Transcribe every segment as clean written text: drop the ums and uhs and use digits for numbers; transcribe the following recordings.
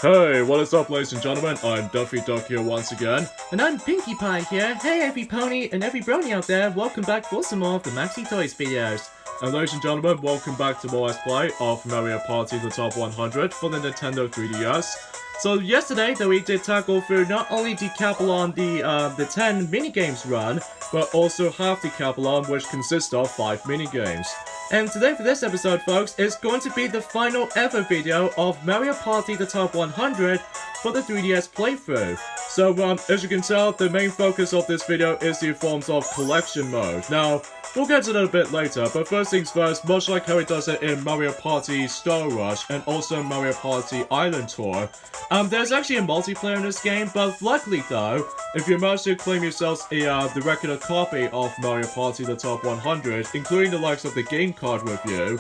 Hey, what is up, ladies and gentlemen? I'm Duffy Duck here once again. And I'm Pinkie Pie here. Hey every pony and every brony out there, welcome back for some more of the Maxi Toys videos. And ladies and gentlemen, welcome back to more Let's Play of Mario Party The Top 100 for the Nintendo 3DS. So yesterday, though, we did tackle through not only Decathlon the 10 minigames run, but also half Decathlon, which consists of 5 minigames. And today for this episode, folks, is going to be the final ever video of Mario Party The Top 100 for the 3DS playthrough. So, as you can tell, the main focus of this video is the forms of collection mode. Now, we'll get to that a bit later, but first things first, much like how it does it in Mario Party Star Rush and also Mario Party Island Tour, there's actually a multiplayer in this game, but luckily though, if you manage to claim yourselves the regular copy of Mario Party The Top 100, including the likes of the game card with you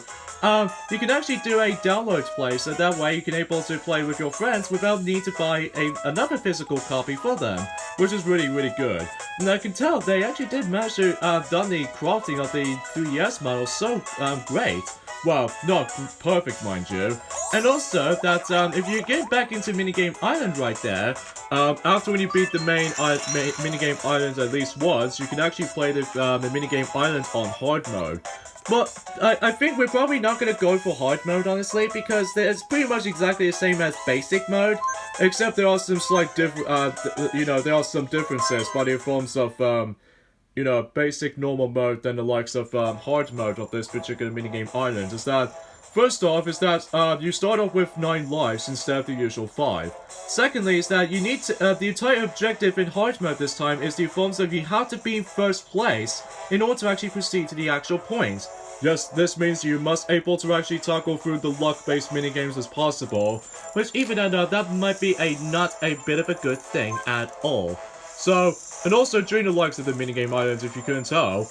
can actually do a download play, so that way you can able to play with your friends without need to buy another physical copy for them, which is really good. And I can tell they actually did manage to done the crafting of the 3DS model so great. Well, not perfect, mind you. And also that if you get back into Minigame Island right there, after when you beat the main Minigame Island at least once, you can actually play the Minigame Island on hard mode. But I think we're probably not going to go for hard mode, honestly, because it's pretty much exactly the same as basic mode, except there are some slight there are some differences by the forms of, basic normal mode than the likes of hard mode of this particular minigame island. Is that, first off, is that you start off with 9 lives instead of the usual 5. Secondly, is that you need to, the entire objective in hard mode this time is the forms of you have to be in first place in order to actually proceed to the actual point. Yes, this means you must able to actually tackle through the luck-based minigames as possible, which even though that might be not a bit of a good thing at all. So, and also during the likes of the minigame islands, if you couldn't tell,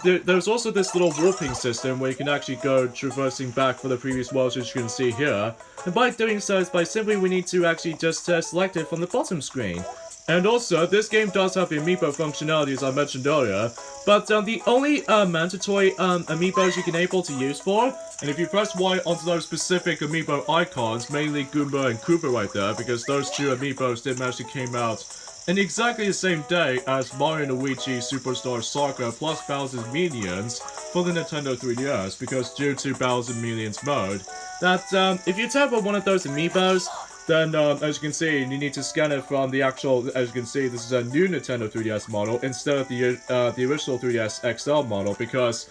there's also this little warping system where you can actually go traversing back for the previous worlds, as you can see here. And by doing so, it's by simply we need to actually just select it from the bottom screen. And also, this game does have the amiibo functionality, as I mentioned earlier, but the only mandatory amiibos you can able to use for, and if you press Y onto those specific amiibo icons, mainly Goomba and Koopa right there, because those two amiibos did actually came out in exactly the same day as Mario & Luigi Superstar Saga plus Bowser's Minions for the Nintendo 3DS, because due to Bowser's Minions mode, that if you tap on one of those amiibos, then, as you can see, you need to scan it from the actual, as you can see, this is a new Nintendo 3DS model instead of the original 3DS XL model, because,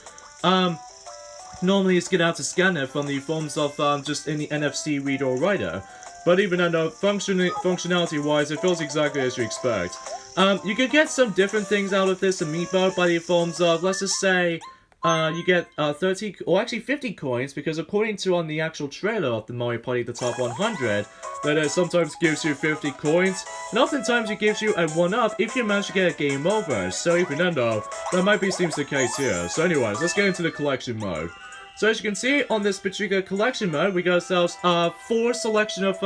normally it's going to scan it from the forms of, just any NFC reader or writer. But even though functionality-wise, it feels exactly as you expect. You can get some different things out of this amiibo by the forms of, let's just say, you get 30, or actually 50 coins, because according to on the actual trailer of the Mario Party The Top 100, that it sometimes gives you 50 coins, and oftentimes it gives you a 1-up if you manage to get a game over, so even though, that seems the case here. So anyways, let's get into the collection mode. So as you can see, on this particular collection mode, we got ourselves 4 selection of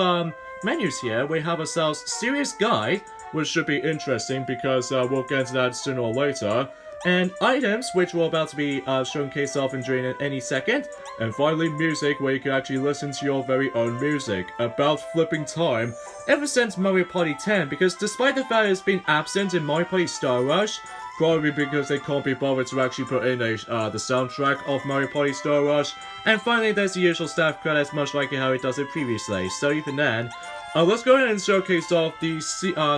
menus here. We have ourselves Serious Guide, which should be interesting because we'll get into that sooner or later. And items, which we're about to be showcased off and during any second. And finally, music, where you can actually listen to your very own music. About flipping time, ever since Mario Party 10, because despite the fact it's been absent in Mario Party Star Rush, probably because they can't be bothered to actually put in the soundtrack of Mario Party Star Rush. And finally, there's the usual staff credits, much like how it does it previously. So even then, let's go ahead and showcase off the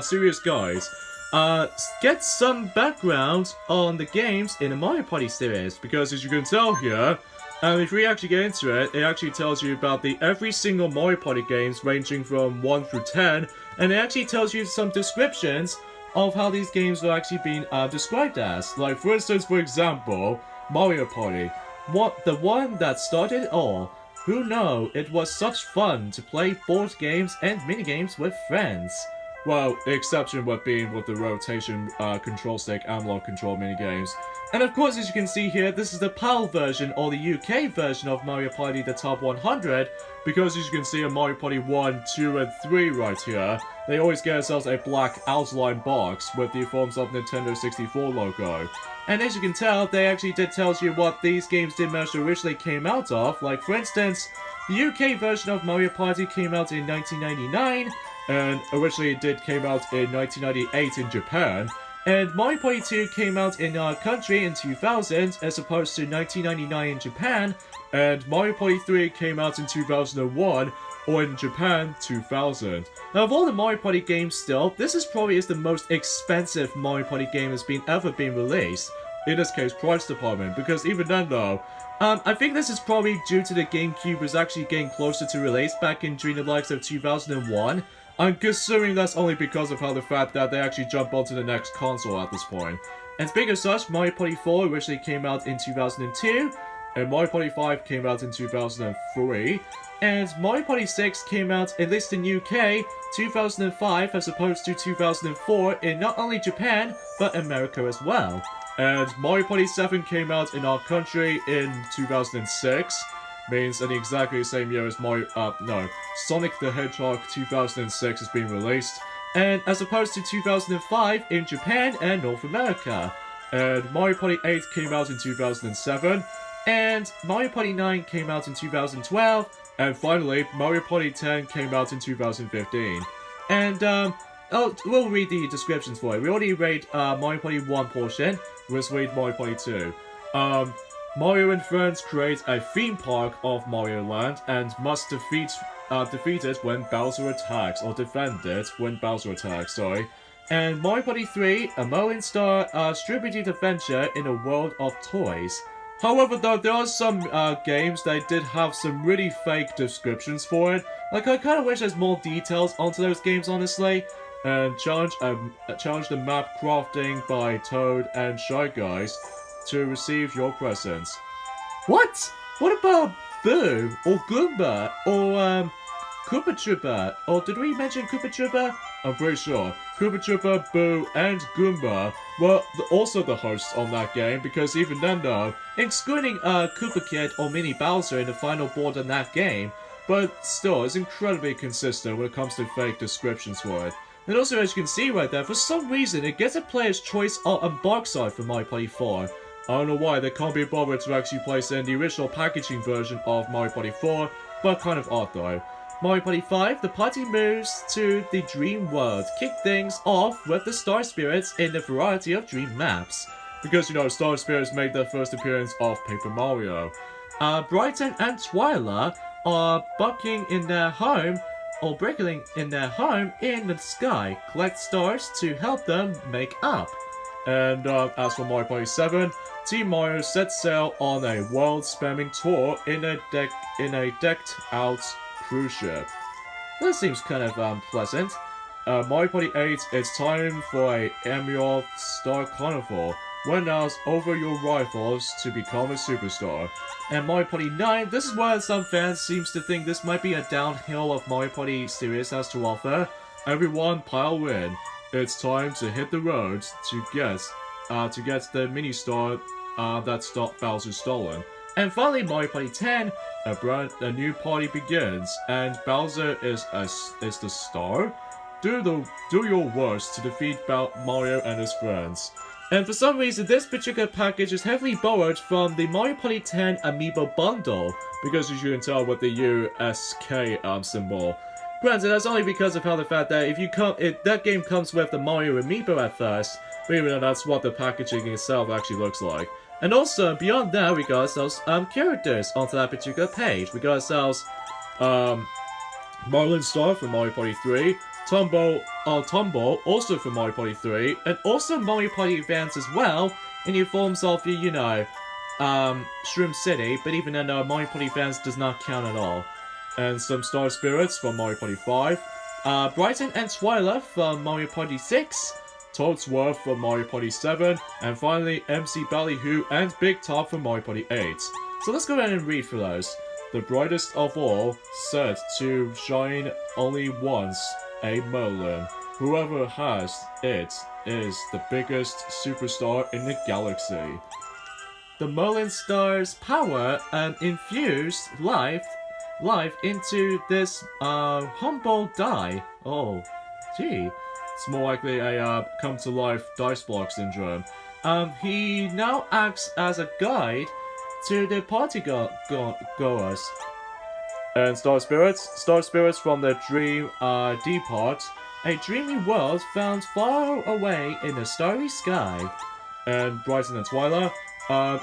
Serious Guides. Get some background on the games in the Mario Party series, because as you can tell here, if we actually get into it, it actually tells you about every single Mario Party games ranging from 1 through 10, and it actually tells you some descriptions of how these games are actually being described as. Like for instance, for example, Mario Party, the one that started it all. Who knew it was such fun to play board games and minigames with friends? Well, the exception would be with the rotation control stick analog control minigames. And of course, as you can see here, this is the PAL version, or the UK version of Mario Party The Top 100, because as you can see in Mario Party 1, 2, and 3 right here, they always get themselves a black outline box with the forms of Nintendo 64 logo. And as you can tell, they actually did tell you what these games did manage to originally came out of. Like, for instance, The UK version of Mario Party came out in 1999, and originally it came out in 1998 in Japan. And Mario Party 2 came out in our country in 2000 as opposed to 1999 in Japan, and Mario Party 3 came out in 2001, or in Japan, 2000. Now of all the Mario Party games still, this is probably the most expensive Mario Party game that's ever been released. In this case, price department, because even then though, I think this is probably due to the GameCube was actually getting closer to release back in during the likes of 2001. I'm assuming that's only because of how the fact that they actually jump onto the next console at this point. And speaking of such, Mario Party 4 originally came out in 2002, and Mario Party 5 came out in 2003, and Mario Party 6 came out, at least in UK, 2005 as opposed to 2004 in not only Japan, but America as well. And Mario Party 7 came out in our country in 2006, means in exactly the same year as Sonic the Hedgehog 2006 has been released, and as opposed to 2005 in Japan and North America. And Mario Party 8 came out in 2007, and Mario Party 9 came out in 2012, and finally Mario Party 10 came out in 2015. And we'll read the descriptions for it. We already read Mario Party 1 portion, let's read Mario Party 2. Mario and friends create a theme park of Mario Land and must defeat it when Bowser attacks, or defend it when Bowser attacks, sorry. And Mario Party 3, a Merlin Star Strawberry Adventure in a world of toys. However though, there are some games that did have some really fake descriptions for it. Like, I kinda wish there's more details onto those games, honestly. And challenge the map crafting by Toad and Shy Guys to receive your presents. What? What about Boo, or Goomba, or Koopa Troopa? Or did we mention Koopa Troopa? I'm pretty sure. Koopa Troopa, Boo, and Goomba were also the hosts on that game, because even then though, excluding Koopa Kid or Mini Bowser in the final board in that game, but still, it's incredibly consistent when it comes to fake descriptions for it. And also, as you can see right there, for some reason, it gets a player's choice on box art for Mario Party 4. I don't know why they can't be bothered to actually place in the original packaging version of Mario Party 4, but kind of odd though. Mario Party 5, the party moves to the Dream World, kick things off with the Star Spirits in a variety of dream maps. Because, you know, Star Spirits made their first appearance of Paper Mario. Brighton and Twyla are bucking in their home, or brickling in their home in the sky, collect stars to help them make up. And as for Mario Party 7, Team Mario sets sail on a world-spanning tour in a decked-out cruise ship. That seems kind of pleasant. Mario Party 8, it's time for a Emerald Star Carnival. Win out over your rivals to become a superstar. And Mario Party 9, this is where some fans seems to think this might be a downhill of Mario Party series has to offer. Everyone pile in. It's time to hit the road to get the mini star that Bowser stolen. And finally, Mario Party 10, a new party begins, and Bowser is the star. Do your worst to defeat Mario and his friends. And for some reason, this particular package is heavily borrowed from the Mario Party 10 Amiibo bundle, because as you can tell with the USK symbol. Granted, that's only because of how the fact that that game comes with the Mario Amiibo at first, but even though that's what the packaging itself actually looks like. And also, beyond that, we got ourselves characters onto that particular page. We got ourselves Marlin Star from Mario Party 3, Tombo, also from Mario Party 3, and also Mario Party Advance as well, in the forms of, you know, Shroom City, but even then, Mario Party Advance does not count at all. And some Star Spirits from Mario Party 5, Brighton and Twyla from Mario Party 6, Toadsworth from Mario Party 7, and finally MC Ballyhoo and Big Top from Mario Party 8. So let's go ahead and read for those. The brightest of all, set to shine only once, a Merlin. Whoever has it is the biggest superstar in the galaxy. The Merlin Star's power infused life into this humble die. Oh, gee. It's more likely a come-to-life dice block syndrome. He now acts as a guide to the party goers. And Star Spirits. Star Spirits from the Dream Depart. A dreamy world found far away in the starry sky. And Brighten and Twilight.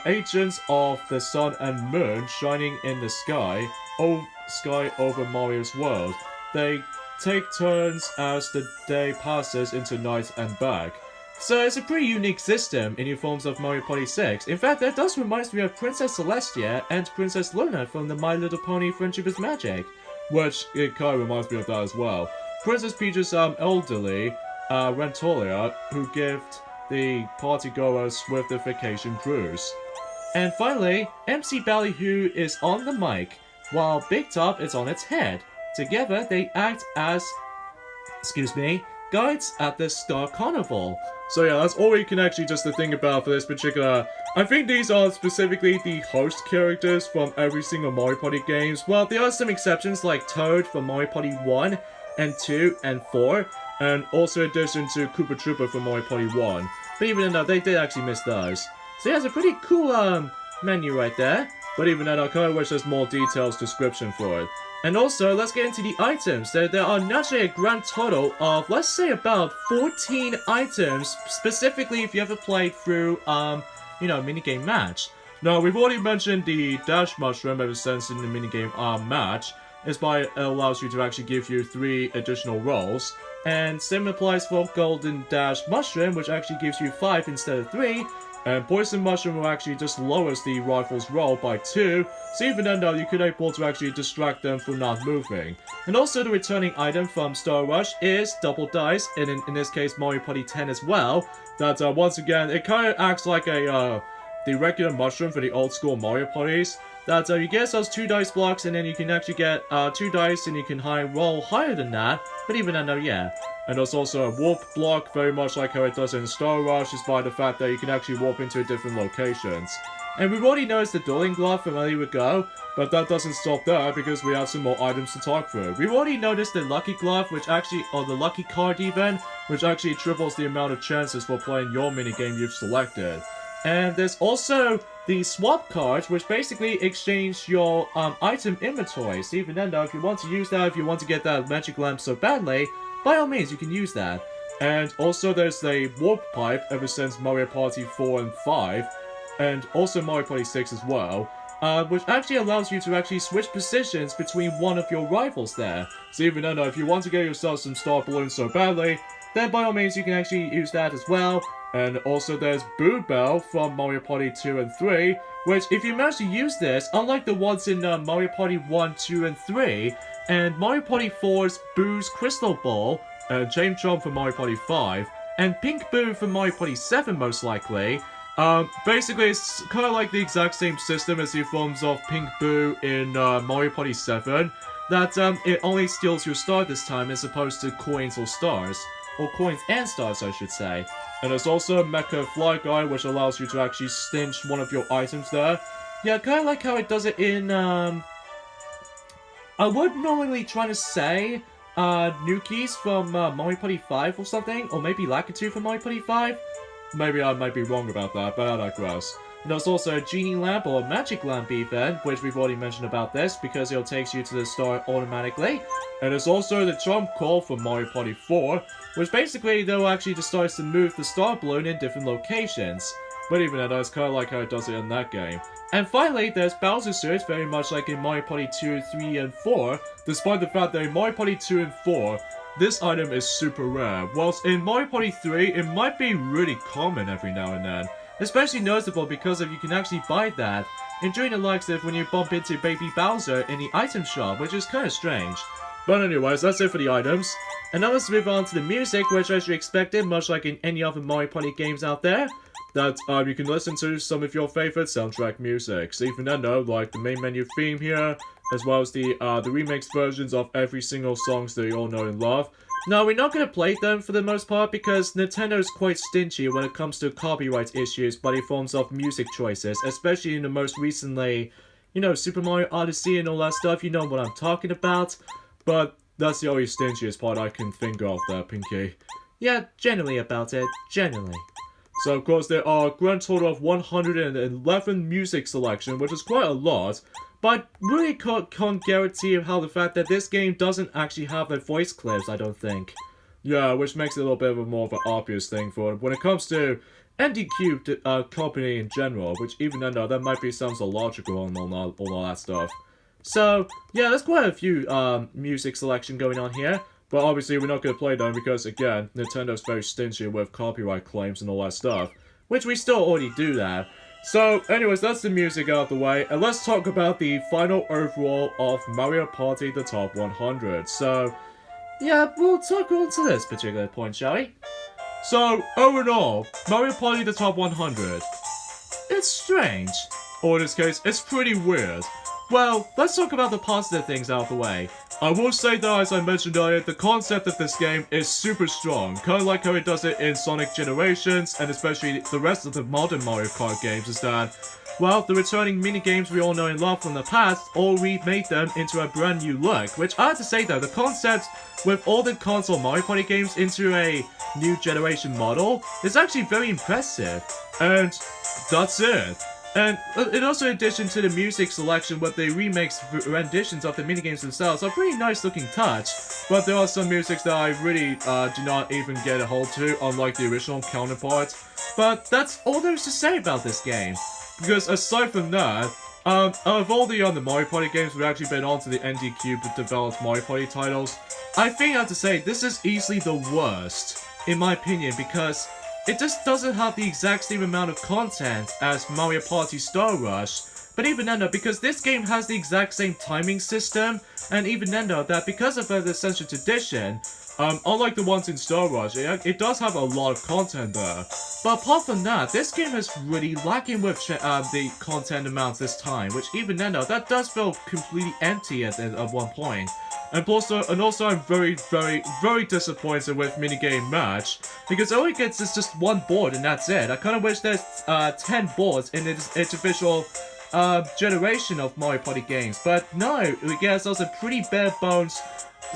Agents of the sun and moon shining in the sky over Mario's world. They take turns as the day passes into night and back. So it's a pretty unique system in the forms of Mario Party 6. In fact, that does remind me of Princess Celestia and Princess Luna from the My Little Pony Friendship is Magic, which it kind of reminds me of that as well. Princess Peach's elderly Rentolia, who gift the partygoers swift vacation cruise. And finally, MC Ballyhoo is on the mic, while Big Top is on its head. Together, they act as, guides at the Star Carnival. So yeah, that's all we can actually just think about for this particular... I think these are specifically the host characters from every single Mario Party games. Well, there are some exceptions like Toad from Mario Party 1 and 2 and 4, and also in addition to Koopa Troopa from Mario Party 1. But even though they did actually miss those. So yeah, it's a pretty cool menu right there. But even then, I kind of wish there's more details description for it. And also, let's get into the items. There are naturally a grand total of, let's say, about 14 items, specifically if you ever played through, minigame match. Now, we've already mentioned the Dash Mushroom ever since in the minigame match. It's why it allows you to actually give you 3 additional rolls. And same applies for Golden Dash Mushroom, which actually gives you 5 instead of 3. And Poison Mushroom will actually just lowers the rifle's roll by 2, so even then though you could able to actually distract them from not moving. And also the returning item from Star Rush is Double Dice, and in this case Mario Party 10 as well, that once again, it kind of acts like the regular mushroom for the old school Mario Parties. That you get those 2 dice blocks, and then you can actually get 2 dice, and you can roll higher than that, but even then though, yeah. And there's also a warp block, very much like how it does in Star Rush, despite the fact that you can actually warp into different locations. And we've already noticed the Dueling Glove from earlier ago, but that doesn't stop there because we have some more items to talk through. We've already noticed the Lucky Glove, or the Lucky Card even, which actually triples the amount of chances for playing your minigame you've selected. And there's also the Swap Cards, which basically exchange your item inventory. So even then though, if you want to use that, if you want to get that Magic Lamp so badly, by all means, you can use that. And also there's the Warp Pipe ever since Mario Party 4 and 5, and also Mario Party 6 as well, which actually allows you to actually switch positions between one of your rivals there. So even though if you want to get yourself some star balloons so badly, then by all means you can actually use that as well. And also there's Boo Bell from Mario Party 2 and 3, which if you manage to use this, unlike the ones in Mario Party 1, 2, and 3, and Mario Party 4's Boo's Crystal Ball, James Jump from Mario Party 5, and Pink Boo from Mario Party 7 most likely, basically it's kind of like the exact same system as the forms of Pink Boo in Mario Party 7, that it only steals your star this time as opposed to coins or stars. Or coins and stars, I should say. And there's also Mecha Fly Guy, which allows you to actually stinch one of your items there. Yeah, kind of like how it does it in, I would normally try to say, Nukies from Mario Party 5 or something, or maybe Lakitu from Mario Party 5. Maybe I might be wrong about that, but I digress. And there's also a Genie Lamp, or Magic Lamp even, which we've already mentioned about this, because it takes you to the star automatically. And there's also the Trump Call from Mario Party 4, which basically, though, actually just starts to move the star balloon in different locations. But even then, that's kind of like how it does it in that game. And finally, there's Bowser Surge, very much like in Mario Party 2, 3, and 4, despite the fact that in Mario Party 2 and 4, this item is super rare, whilst in Mario Party 3, it might be really common every now and then. Especially noticeable because you can actually buy that, enjoying the likes of when you bump into Baby Bowser in the item shop, which is kind of strange. But anyways, that's it for the items. And now let's move on to the music, which as you expected, much like in any other Mario Party games out there, that you can listen to some of your favorite soundtrack music. So even then though, like the main menu theme here, as well as the remix versions of every single songs that you all know and love. Now, we're not going to play them for the most part because Nintendo is quite stingy when it comes to copyright issues by the forms of music choices, especially in the most recently, Super Mario Odyssey and all that stuff, you know what I'm talking about. But that's the only stingiest part I can think of there, Pinky. Yeah, generally about it, generally. So of course there are a grand total of 111 music selection, which is quite a lot. But I really can't guarantee how the fact that this game doesn't actually have a voice clips, I don't think. Yeah, which makes it a little bit of a more of an obvious thing for it. When it comes to NDQ company in general, which even then though that might be sounds illogical and all that stuff. So yeah, there's quite a few music selection going on here. But obviously we're not going to play them because, again, Nintendo's very stingy with copyright claims and all that stuff. Which we still already do that. So, anyways, that's the music out of the way. And let's talk about the final overall of Mario Party The Top 100. So, yeah, we'll talk on to this particular point, shall we? So, overall, Mario Party The Top 100. It's strange. Or in this case, it's pretty weird. Well, let's talk about the positive things out of the way. I will say though, as I mentioned earlier, the concept of this game is super strong, kind of like how it does it in Sonic Generations, and especially the rest of the modern Mario Kart games, is that, well, the returning minigames we all know and love from the past, all remade them into a brand new look, which I have to say though, the concept with all the console Mario Party games into a new generation model is actually very impressive, and that's it. And also in addition to the music selection with the remakes renditions of the minigames themselves, a pretty nice looking touch, but there are some musics that I really do not even get a hold to, unlike the original counterparts. But that's all there is to say about this game, because aside from that, of all the other Mario Party games we've actually been on to the NDQ developed Mario Party titles, I think I have to say this is easily the worst, in my opinion, because it just doesn't have the exact same amount of content as Mario Party Star Rush, but even then though, because this game has the exact same timing system, and even then though, that because of the Essential Edition, unlike the ones in Star Rush, it does have a lot of content there. But apart from that, this game is really lacking with the content amounts this time, which even then though, that does feel completely empty at one point. And also I'm very disappointed with Minigame Match, because all it gets is just one board and that's it. I kind of wish there's 10 boards in its official generation of Mario Party games, but no, it gets us a pretty bare bones,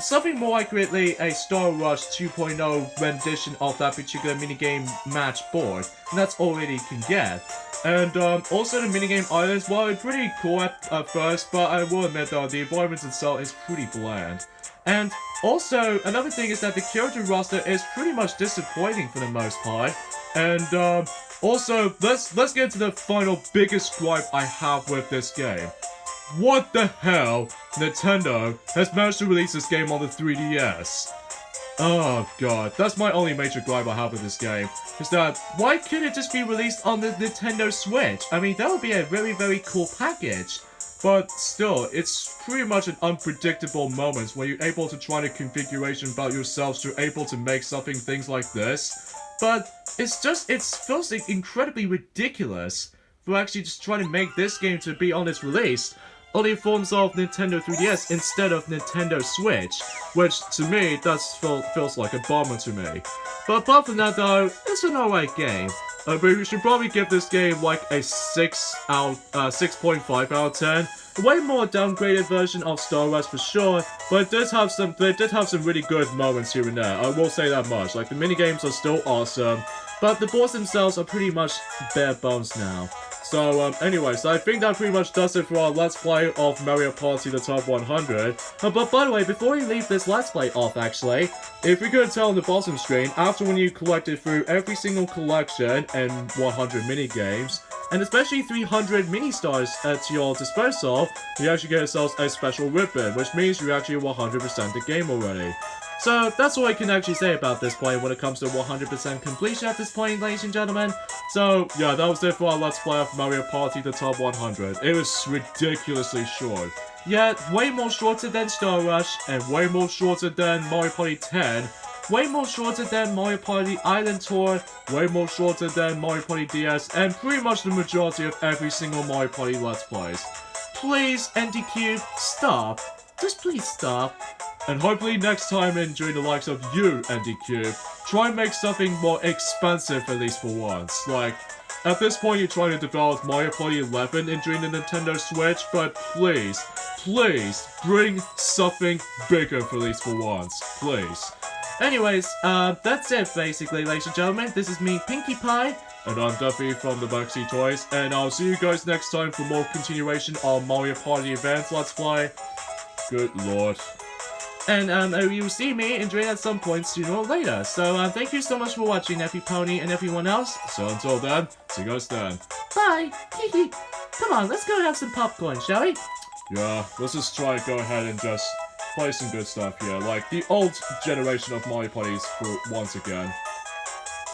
something more accurately a Star Rush 2.0 rendition of that particular minigame match board, and that's all it can get. And also the minigame islands, well, it's pretty cool at first, but I will admit though, the environment itself is pretty bland. And also, another thing is that the character roster is pretty much disappointing for the most part. And also, let's get to the final biggest gripe I have with this game. What the hell? Nintendo has managed to release this game on the 3DS. Oh god, that's my only major gripe I have with this game, is that why couldn't it just be released on the Nintendo Switch? I mean, that would be a very cool package. But still, it's pretty much an unpredictable moment when you're able to try the configuration about yourselves to able to make things like this. But it feels like incredibly ridiculous for actually just trying to make this game to be on its release on the forms of Nintendo 3DS instead of Nintendo Switch, which to me that feels like a bummer to me. But apart from that though, it's an alright game. But we should probably give this game like a 6.5 out of 10. A way more downgraded version of Star Rush for sure, but it did have some really good moments here and there. I will say that much. Like the minigames are still awesome, but the boards themselves are pretty much bare bones now. So, anyways, I think that pretty much does it for our Let's Play of Mario Party The Top 100. But by the way, before we leave this Let's Play off, actually, if you could tell on the bottom screen, after when you collected through every single collection and 100 minigames, and especially 300 mini-stars at your disposal, you actually get yourselves a special ribbon, which means you actually 100% the game already. So, that's all I can actually say about this point when it comes to 100% completion at this point, ladies and gentlemen. So, yeah, that was it for our Let's Play of Mario Party The Top 100. It was ridiculously short. Yet, way more shorter than Star Rush, and way more shorter than Mario Party 10, way more shorter than Mario Party Island Tour, way more shorter than Mario Party DS, and pretty much the majority of every single Mario Party Let's Plays. Please, NDQ, stop. Just please stop. And hopefully next time during the likes of you, NDQ, try and make something more expensive at least for once. Like, at this point you're trying to develop Mario Party 11 during the Nintendo Switch, but please bring something bigger for at least for once. Please. Anyways, that's it basically, ladies and gentlemen. This is me, Pinkie Pie, And I'm Duffy from the Bugsy Toys, and I'll see you guys next time for more continuation on Mario Party Advance Let's Play. Good lord. And you'll see me in Drain at some point sooner or later. So thank you so much for watching, Effie Pony and everyone else. So until then, see you guys then. Bye! Come on, let's go have some popcorn, shall we? Yeah, let's just try to go ahead and just play some good stuff here, like the old generation of Mario Parties for once again.